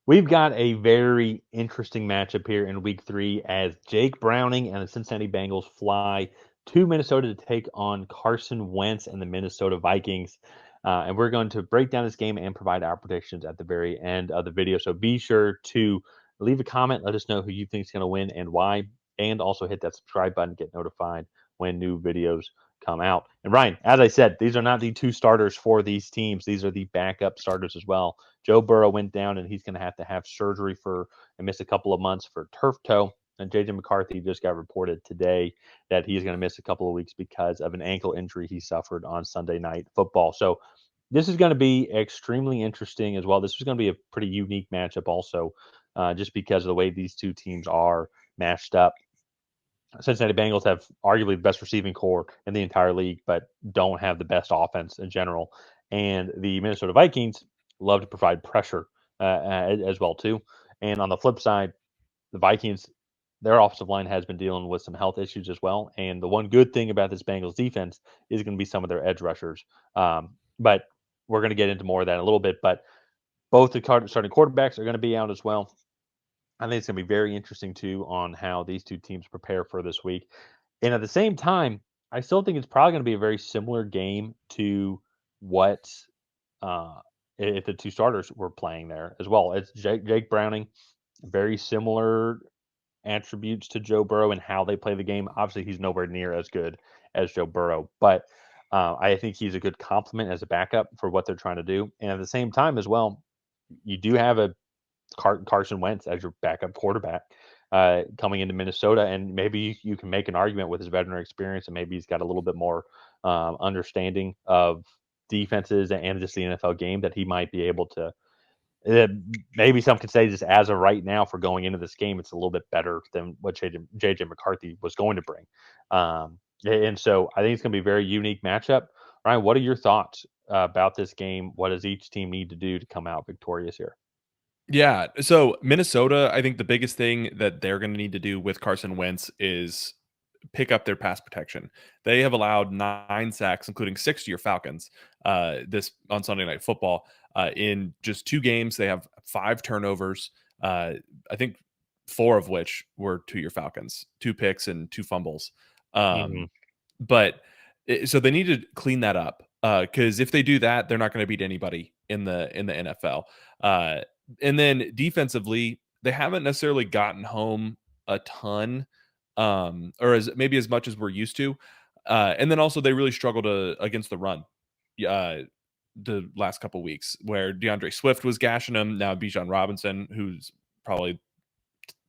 We've got a very interesting matchup here in week 3 as Jake Browning and the Cincinnati Bengals fly to Minnesota to take on Carson Wentz and the Minnesota Vikings. And we're going to break down this game and provide our predictions at the very end of the video. So be sure to leave a comment. Let us know who you think is going to win and why. And also hit that subscribe button, get notified when new videos come out. And Ryan, as I said, these are not the two starters for these teams. These are the backup starters as well. Joe Burrow went down, and he's going to have surgery for and miss a couple of months for turf toe. And JJ McCarthy just got reported today that he's going to miss a couple of weeks because of an ankle injury he suffered on Sunday Night Football. So this is going to be extremely interesting as well. This is going to be a pretty unique matchup, also, just because of the way these two teams are matched up. Cincinnati Bengals have arguably the best receiving core in the entire league, but don't have the best offense in general. And the Minnesota Vikings love to provide pressure as well too. And on the flip side, the Vikings, their offensive line has been dealing with some health issues as well. And the one good thing about this Bengals defense is going to be some of their edge rushers. But we're going to get into more of that in a little bit. But both the starting quarterbacks are going to be out as well. I think it's going to be very interesting too on how these two teams prepare for this week. And at the same time, I still think it's probably going to be a very similar game to what uh, if the two starters were playing there as well. It's Jake Browning, very similar attributes to Joe Burrow and how they play the game. Obviously, he's nowhere near as good as Joe Burrow, but I think he's a good complement as a backup for what they're trying to do. And at the same time, as well, you do have a Carson Wentz as your backup quarterback coming into Minnesota, and maybe you can make an argument with his veteran experience, and maybe he's got a little bit more understanding of defenses and just the NFL game that he might be able to. Maybe some could say just as of right now for going into this game, it's a little bit better than what JJ McCarthy was going to bring. And so I think it's going to be a very unique matchup. Ryan, what are your thoughts about this game? What does each team need to do to come out victorious here? Yeah. So Minnesota, I think the biggest thing that they're going to need to do with Carson Wentz is pick up their pass protection. They have allowed 9 sacks, including 6 to your Falcons, this on Sunday Night Football. In just 2 games, they have 5 turnovers. I think 4 of which were to your Falcons, 2 picks and 2 fumbles. Hmm. Um, so they need to clean that up because if they do that, they're not going to beat anybody in the NFL. Uh, and then defensively, they haven't necessarily gotten home a ton, or as much as we're used to. And then also they really struggled against the run. The last couple weeks, where DeAndre Swift was gashing them. Now Bijan Robinson, who's probably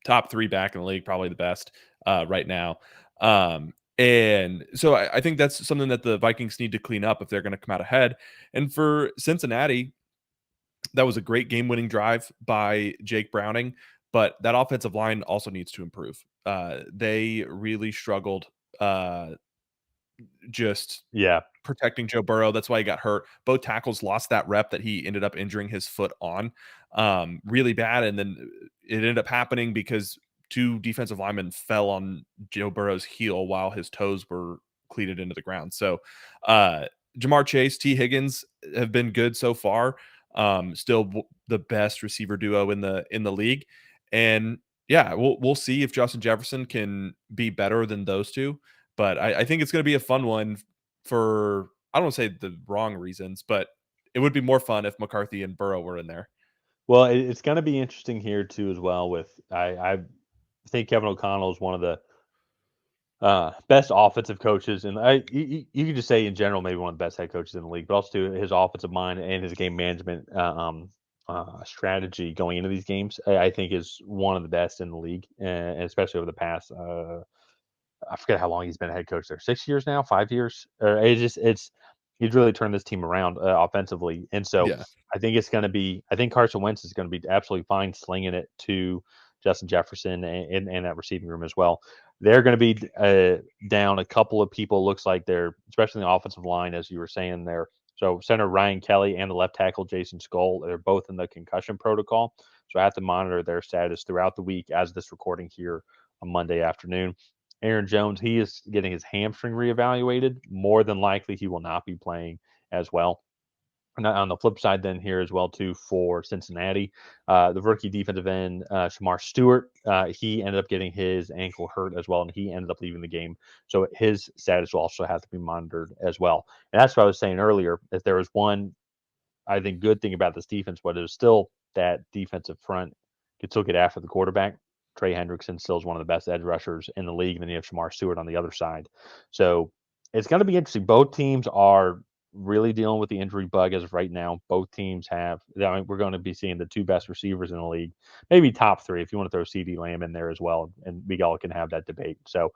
top 3 back in the league, probably the best right now. And so I think that's something that the Vikings need to clean up if they're going to come out ahead. And for Cincinnati, that was a great game-winning drive by Jake Browning, but that offensive line also needs to improve. They really struggled just Yeah. protecting Joe Burrow. That's why he got hurt. Both tackles lost that rep that he ended up injuring his foot on really bad. And then it ended up happening because 2 defensive linemen fell on Joe Burrow's heel while his toes were cleated into the ground. So Jamar Chase, T. Higgins have been good so far. Still the best receiver duo in the league. And yeah, we'll see if Justin Jefferson can be better than those two. But I think it's going to be a fun one for, I don't want to say the wrong reasons, but it would be more fun if McCarthy and Burrow were in there. Well, it's going to be interesting here too, as well. With I think Kevin O'Connell is one of the best offensive coaches, and you could just say in general maybe one of the best head coaches in the league, but also too, his offensive mind and his game management strategy going into these games, I think is one of the best in the league, and especially over the past. I forget how long he's been a head coach there. 6 years now, 5 years. It's he's really turned this team around offensively, and so Yeah. I think it's going to be. I think Carson Wentz is going to be absolutely fine slinging it to Justin Jefferson and that receiving room as well. They're going to be down a couple of people. Looks like they're especially in the offensive line, as you were saying there. So center Ryan Kelly and the left tackle Jason Skull, they're both in the concussion protocol. So I have to monitor their status throughout the week as this recording here on Monday afternoon. Aaron Jones, he is getting his hamstring reevaluated. More than likely, he will not be playing as well. And on the flip side, then here as well too for Cincinnati, the rookie defensive end Shamar Stewart, he ended up getting his ankle hurt as well, and he ended up leaving the game. So his status will also have to be monitored as well. And that's what I was saying earlier. If there was one, I think, good thing about this defense, but it was still that defensive front could still get after the quarterback. Trey Hendrickson still is one of the best edge rushers in the league, and then you have Shamar Stewart on the other side. So it's going to be interesting. Both teams are really dealing with the injury bug as of right now. Both teams have. I mean, we're going to be seeing the two best receivers in the league, maybe top three if you want to throw CD Lamb in there as well, and we all can have that debate. So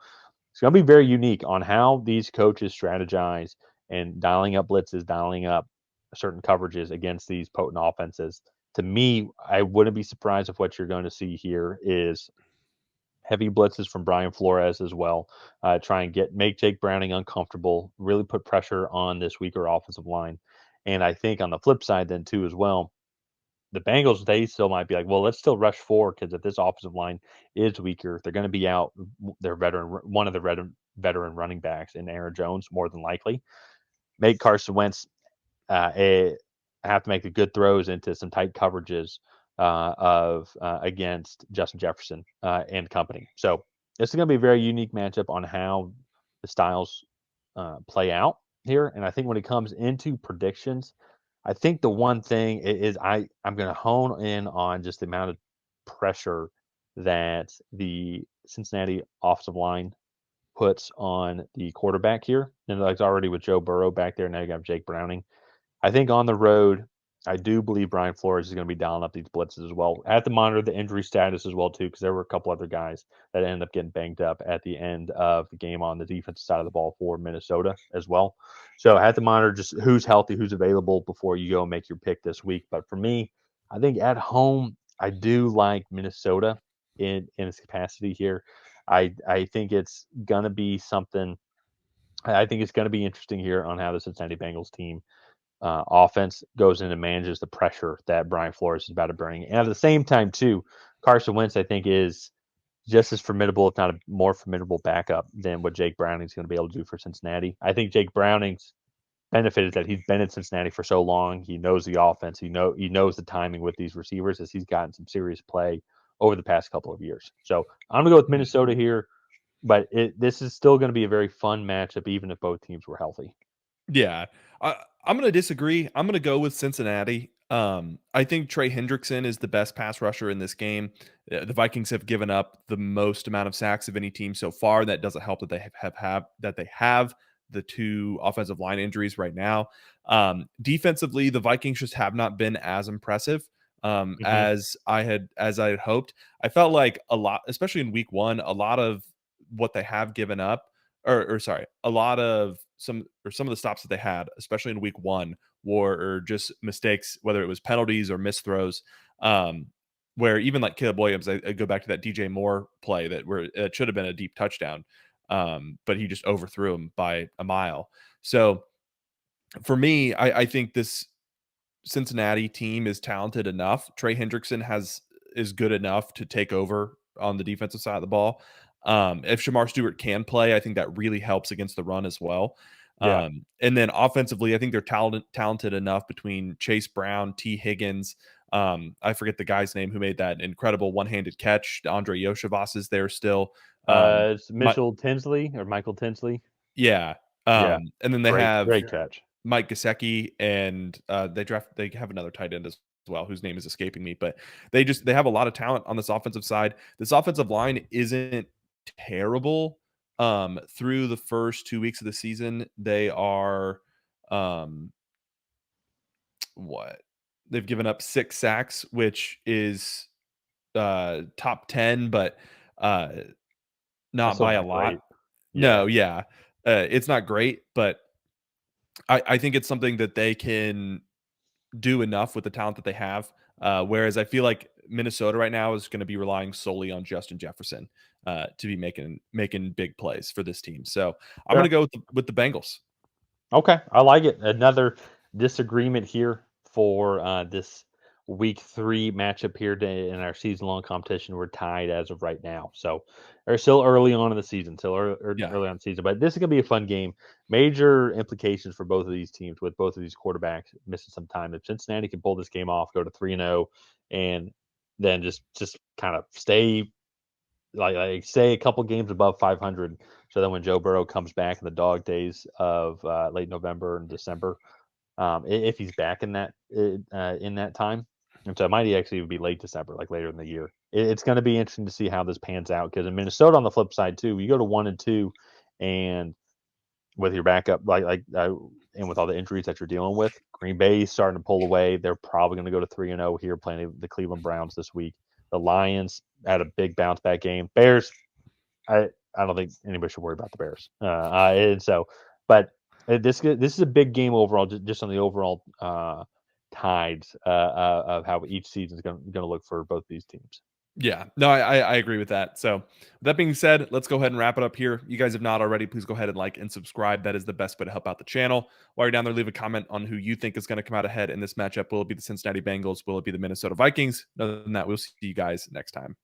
it's going to be very unique on how these coaches strategize and dialing up blitzes, dialing up certain coverages against these potent offenses. To me, I wouldn't be surprised if what you're going to see here is heavy blitzes from Brian Flores as well. Try and make Jake Browning uncomfortable, really put pressure on this weaker offensive line. And I think on the flip side, then too as well, the Bengals, they still might be like, well, let's still rush forward because if this offensive line is weaker, they're going to be out their one of the veteran running backs in Aaron Jones, more than likely. Make Carson Wentz have to make the good throws into some tight coverages of against Justin Jefferson and company. So this is going to be a very unique matchup on how the styles play out here. And I think when it comes into predictions, I think the one thing is I'm going to hone in on just the amount of pressure that the Cincinnati offensive line puts on the quarterback here. And like already with Joe Burrow back there, now you got Jake Browning. I think on the road, I do believe Brian Flores is going to be dialing up these blitzes as well. I have to monitor the injury status as well too, because there were a couple other guys that ended up getting banged up at the end of the game on the defensive side of the ball for Minnesota as well. So I have to monitor just who's healthy, who's available before you go and make your pick this week. But for me, I think at home, I do like Minnesota in its capacity here. I think it's gonna be something. I think it's going to be interesting here on how the Cincinnati Bengals team offense goes in and manages the pressure that Brian Flores is about to bring. And at the same time, too, Carson Wentz, I think, is just as formidable, if not a more formidable backup than what Jake Browning's going to be able to do for Cincinnati. I think Jake Browning's benefit is that he's been in Cincinnati for so long. He knows the offense. He knows the timing with these receivers as he's gotten some serious play over the past couple of years. So I'm going to go with Minnesota here, but this is still going to be a very fun matchup, even if both teams were healthy. Yeah. I'm going to disagree. I'm going to go with Cincinnati. I think Trey Hendrickson is the best pass rusher in this game. The Vikings have given up the most amount of sacks of any team so far. That doesn't help that they have the two offensive line injuries right now. Defensively, the Vikings just have not been as impressive Mm-hmm. as I had hoped. I felt like a lot, especially in week one, a lot of what they have given up, or sorry, a lot of some of the stops that they had, especially in week one, were just mistakes, whether it was penalties or missed throws. Where even like Caleb Williams, I go back to that DJ Moore play that where it should have been a deep touchdown, but he just overthrew him by a mile. So for me, I think this Cincinnati team is talented enough. Trey Hendrickson is good enough to take over on the defensive side of the ball. If Shamar Stewart can play, I think that really helps against the run as well. Yeah. And then offensively, I think they're talented enough between Chase Brown, T. Higgins. I forget the guy's name who made that incredible one-handed catch. Andre Yoshivas is there still. It's Mitchell Tinsley or Michael Tinsley. Yeah. Yeah. And then they have Great catch. Mike Gesicki, and they have another tight end as well whose name is escaping me, but they have a lot of talent on this offensive side. This offensive line isn't terrible. Through the first 2 weeks of the season, they are what they've given up 6 sacks, which is top 10, but uh That's not still by a not lot. great. Yeah. No, yeah. It's not great, but I think it's something that they can do enough with the talent that they have. Whereas I feel like Minnesota right now is going to be relying solely on Justin Jefferson to be making big plays for this team. So I'm going to Sure. go with the Bengals. Okay. I like it. Another disagreement here for this week 3 matchup here in our season-long competition. We're tied as of right now. So they're still early on in the season, Yeah. early on the season. But this is going to be a fun game. Major implications for both of these teams with both of these quarterbacks missing some time. If Cincinnati can pull this game off, go to 3-0, and then just kind of stay say a couple games above 500. So then when Joe Burrow comes back in the dog days of late November and December, if he's back in that time, and so it might actually be late December, like later in the year. It's going to be interesting to see how this pans out because in Minnesota, on the flip side too, you go to 1-2, and with your backup, and with all the injuries that you're dealing with, Green Bay's starting to pull away. They're probably going to go to 3-0 here, playing the Cleveland Browns this week. The Lions had a big bounce back game. Bears, I don't think anybody should worry about the Bears. And so, but this is a big game overall, just on the overall tides of how each season is going to look for both these teams. Yeah, no, I agree with that. So, with that being said, let's go ahead and wrap it up here. You guys have not already, please go ahead and like and subscribe. That is the best way to help out the channel. While you're down there, leave a comment on who you think is going to come out ahead in this matchup. Will it be the Cincinnati Bengals? Will it be the Minnesota Vikings? Other than that, we'll see you guys next time.